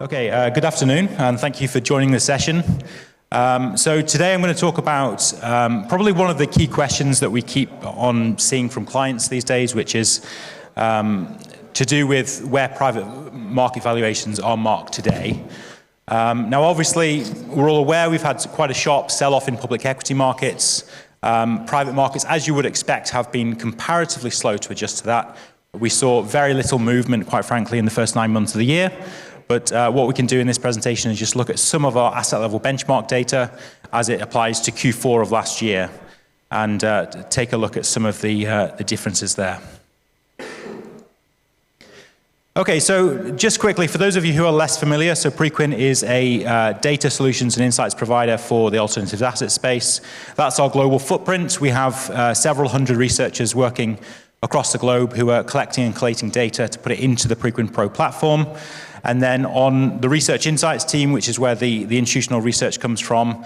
Okay, good afternoon, and thank you for joining this session. So today I'm going to talk about probably one of the key questions that we keep on seeing from clients these days, which is to do with where private market valuations are marked today. Now, obviously, we're all aware we've had quite a sharp sell-off in public equity markets. Private markets, as you would expect, have been comparatively slow to adjust to that. We saw very little movement, quite frankly, in the first 9 months of the year. But what we can do in this presentation is just look at some of our asset level benchmark data as it applies to Q4 of last year and take a look at some of the differences there. Okay, so just quickly, for those of you who are less familiar, so Prequin is a data solutions and insights provider for the alternative asset space. That's our global footprint. We have several hundred researchers working across the globe who are collecting and collating data to put it into the Prequin Pro platform. And then on the research insights team, which is where the institutional research comes from,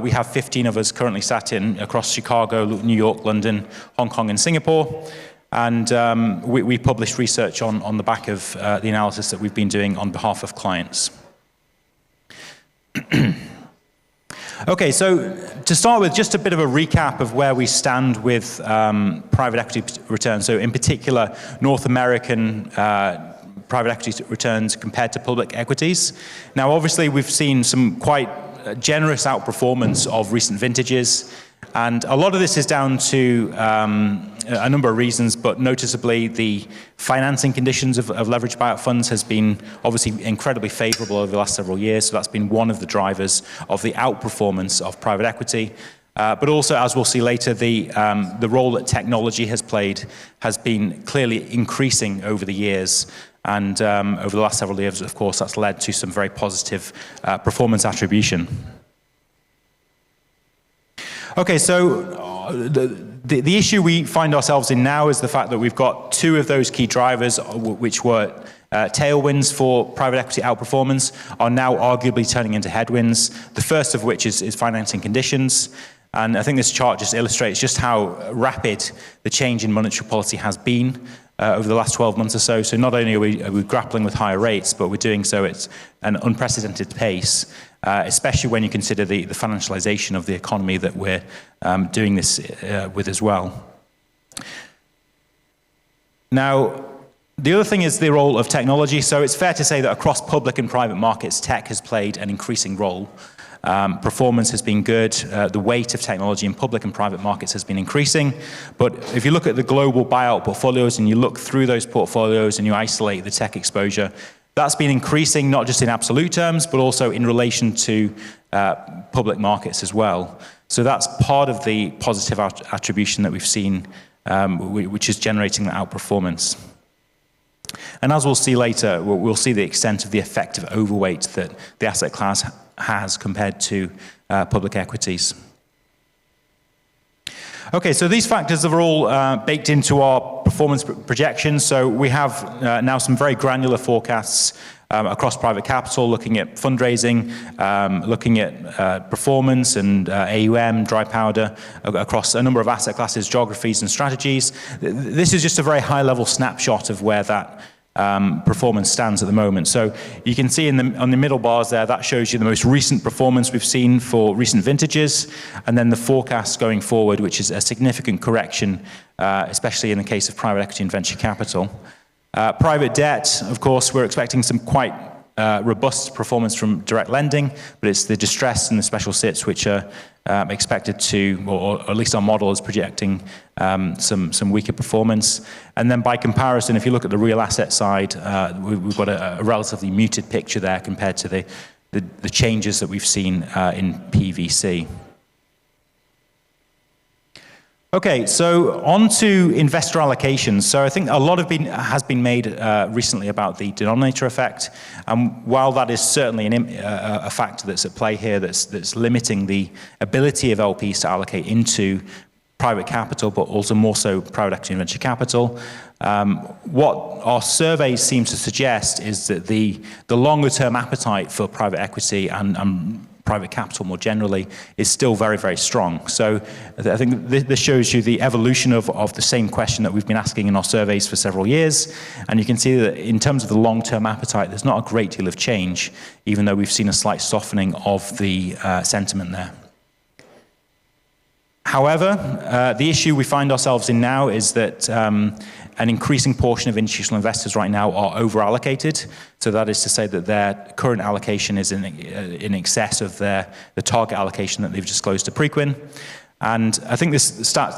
we have 15 of us currently sat in across Chicago, New York, London, Hong Kong, and Singapore. And we publish research on the back of the analysis that we've been doing on behalf of clients. Okay, so to start with, just a bit of a recap of where we stand with private equity returns. So in particular, North American private equity returns compared to public equities. Now, obviously, we've seen some quite generous outperformance of recent vintages. And a lot of this is down to a number of reasons, but noticeably the financing conditions of leveraged buyout funds has been obviously incredibly favorable over the last several years. So that's been one of the drivers of the outperformance of private equity. But also, as we'll see later, the role that technology has played has been clearly increasing over the years. And over the last several years, of course, that's led to some very positive performance attribution. Okay, so the issue we find ourselves in now is the fact that we've got two of those key drivers, which were tailwinds for private equity outperformance, are now arguably turning into headwinds. The first of which is financing conditions. And I think this chart just illustrates just how rapid the change in monetary policy has been over the last 12 months or so. So not only are we grappling with higher rates, but we're doing so at an unprecedented pace, especially when you consider the financialization of the economy that we're doing this with as well. Now, the other thing is the role of technology. So it's fair to say that across public and private markets, tech has played an increasing role. Performance has been good. The weight of technology in public and private markets has been increasing. But if you look at the global buyout portfolios and you look through those portfolios and you isolate the tech exposure, that's been increasing not just in absolute terms, but also in relation to public markets as well. So that's part of the positive attribution that we've seen, which is generating that outperformance. And as we'll see later, we'll see the extent of the effective overweight that the asset class has compared to public equities. Okay, so these factors are all baked into our performance projections. So we have now some very granular forecasts across private capital, looking at fundraising, looking at performance and AUM, dry powder, across a number of asset classes, geographies, and strategies. This is just a very high-level snapshot of where that performance stands at the moment. So you can see on the middle bars there, that shows you the most recent performance we've seen for recent vintages, and then the forecast going forward, which is a significant correction, especially in the case of private equity and venture capital. Private debt, of course, we're expecting some quite robust performance from direct lending, but it's the distress and the special sits which are expected to, or at least our model is projecting some weaker performance. And then by comparison, if you look at the real asset side, we've got a relatively muted picture there compared to the changes that we've seen in PVC. Okay, so on to investor allocations. So I think a lot has been made recently about the denominator effect. And while that is certainly a factor that's at play here that's limiting the ability of LPs to allocate into private capital, but also more so private equity and venture capital, what our surveys seem to suggest is that the longer term appetite for private equity and private capital more generally is still very, very strong. So I think this shows you the evolution of the same question that we've been asking in our surveys for several years. And you can see that in terms of the long-term appetite, there's not a great deal of change, even though we've seen a slight softening of the sentiment there. However, the issue we find ourselves in now is that an increasing portion of institutional investors right now are over-allocated. So that is to say that their current allocation is in excess of the target allocation that they've disclosed to Prequin. And I think this stat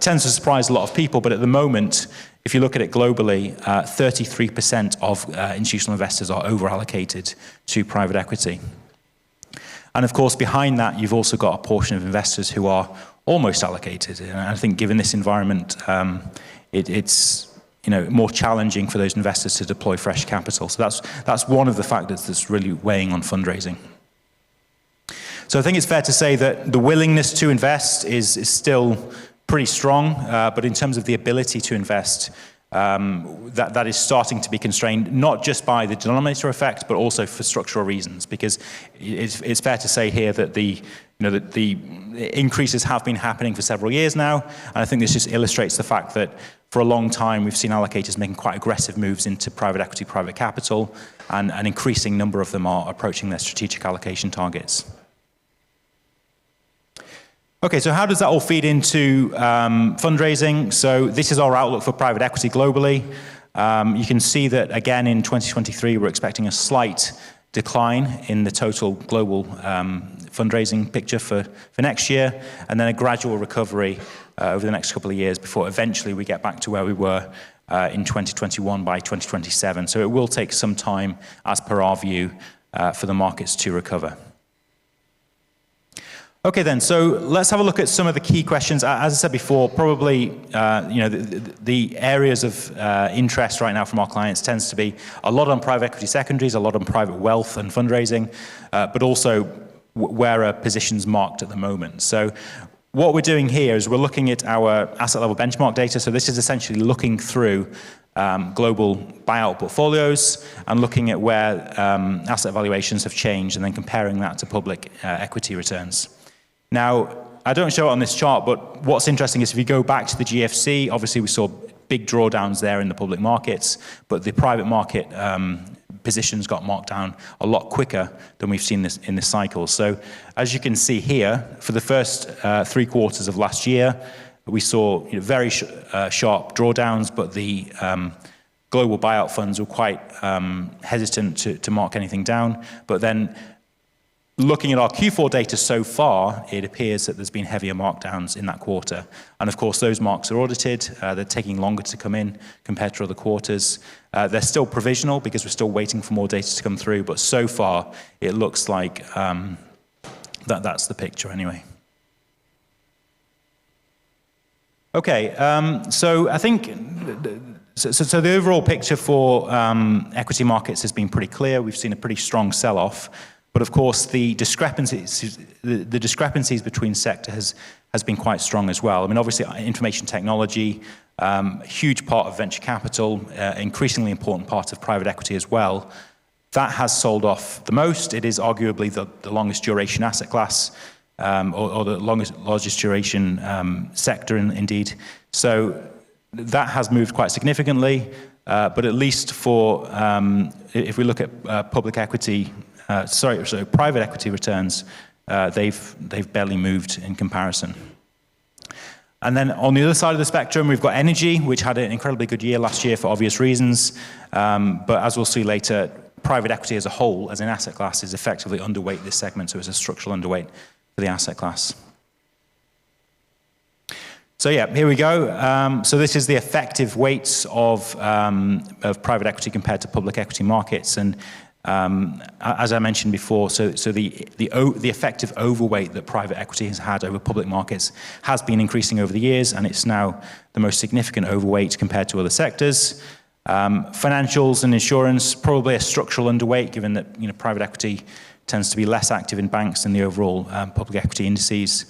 tends to surprise a lot of people, but at the moment, if you look at it globally, 33% of institutional investors are over-allocated to private equity. And of course, behind that, you've also got a portion of investors who are almost allocated. And I think given this environment, it's more challenging for those investors to deploy fresh capital. So that's one of the factors that's really weighing on fundraising. So I think it's fair to say that the willingness to invest is still pretty strong, but in terms of the ability to invest, that is starting to be constrained, not just by the denominator effect, but also for structural reasons. Because it's fair to say here that the increases have been happening for several years now, and I think this just illustrates the fact that for a long time we've seen allocators making quite aggressive moves into private equity, private capital, and an increasing number of them are approaching their strategic allocation targets. Okay, so how does that all feed into fundraising? So this is our outlook for private equity globally. You can see that again in 2023 we're expecting a slight decline in the total global fundraising picture for next year, and then a gradual recovery over the next couple of years before eventually we get back to where we were in 2021 by 2027. So it will take some time, as per our view, for the markets to recover. Okay then, so let's have a look at some of the key questions. As I said before, probably the areas of interest right now from our clients tends to be a lot on private equity secondaries, a lot on private wealth and fundraising, but also where are positions marked at the moment. So what we're doing here is we're looking at our asset level benchmark data. So this is essentially looking through global buyout portfolios and looking at where asset valuations have changed and then comparing that to public equity returns. Now, I don't show it on this chart, but what's interesting is if you go back to the GFC, obviously we saw big drawdowns there in the public markets, but the private market positions got marked down a lot quicker than we've seen this in this cycle. So as you can see here, for the first 3 quarters of last year, we saw very sharp drawdowns, but the global buyout funds were quite hesitant to mark anything down. But then looking at our Q4 data so far, it appears that there's been heavier markdowns in that quarter. And of course, those marks are audited. They're taking longer to come in compared to other quarters. They're still provisional because we're still waiting for more data to come through. But so far, it looks like that's the picture anyway. Okay, so I think so the overall picture for equity markets has been pretty clear. We've seen a pretty strong sell-off. But of course, the discrepancies between sector has been quite strong as well. I mean, obviously, information technology, huge part of venture capital, increasingly important part of private equity as well. That has sold off the most. It is arguably the longest duration asset class, or the largest duration sector, indeed. So that has moved quite significantly. But at least for if we look at public equity. So private equity returns, they've barely moved in comparison. And then on the other side of the spectrum, we've got energy, which had an incredibly good year last year for obvious reasons. But as we'll see later, private equity as a whole, as an asset class, is effectively underweight this segment, so it's a structural underweight for the asset class. So yeah, here we go. So this is the effective weights of private equity compared to public equity markets, and as I mentioned before, so the effective overweight that private equity has had over public markets has been increasing over the years, and it's now the most significant overweight compared to other sectors. Financials and insurance, probably a structural underweight, given that private equity tends to be less active in banks than the overall public equity indices,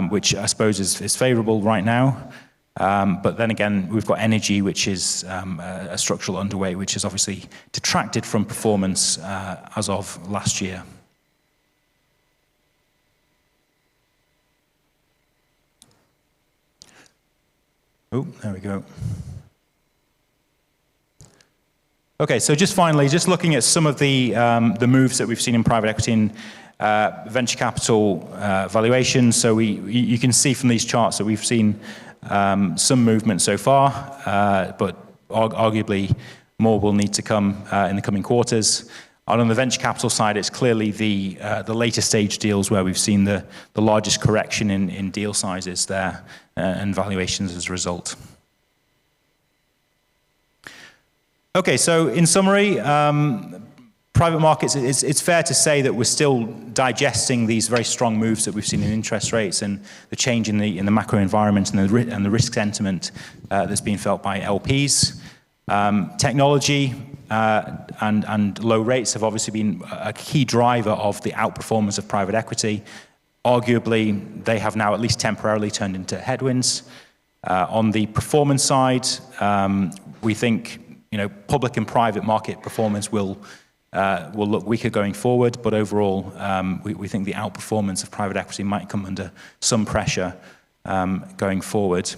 which I suppose is favourable right now. But then again, we've got energy, which is a structural underweight, which has obviously detracted from performance as of last year. Oh, there we go. Okay, so just finally, just looking at some of the moves that we've seen in private equity and venture capital valuations. So you can see from these charts that we've seen some movement so far, but arguably more will need to come in the coming quarters. And on the venture capital side, it's clearly the later stage deals where we've seen the largest correction in deal sizes there and valuations as a result. Okay, so in summary, private markets, it's fair to say that we're still digesting these very strong moves that we've seen in interest rates and the change in the macro environment and the risk sentiment that's been felt by LPs. Technology and low rates have obviously been a key driver of the outperformance of private equity. Arguably, they have now at least temporarily turned into headwinds. On the performance side, we think public and private market performance will look weaker going forward, but overall, we think the outperformance of private equity might come under some pressure going forward.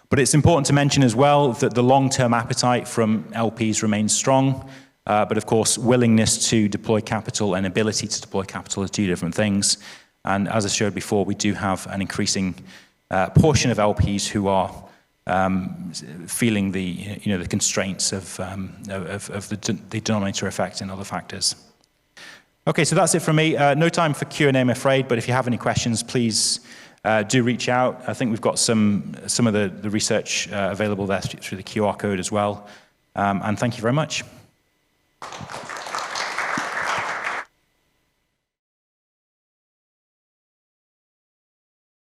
But it's important to mention as well that the long-term appetite from LPs remains strong, but of course, willingness to deploy capital and ability to deploy capital are two different things. And as I showed before, we do have an increasing portion of LPs who are feeling the constraints of the denominator effect and other factors. Okay, so that's it from me. No time for Q&A, I'm afraid, but if you have any questions, please do reach out. I think we've got some of the research available there through the QR code as well. And thank you very much.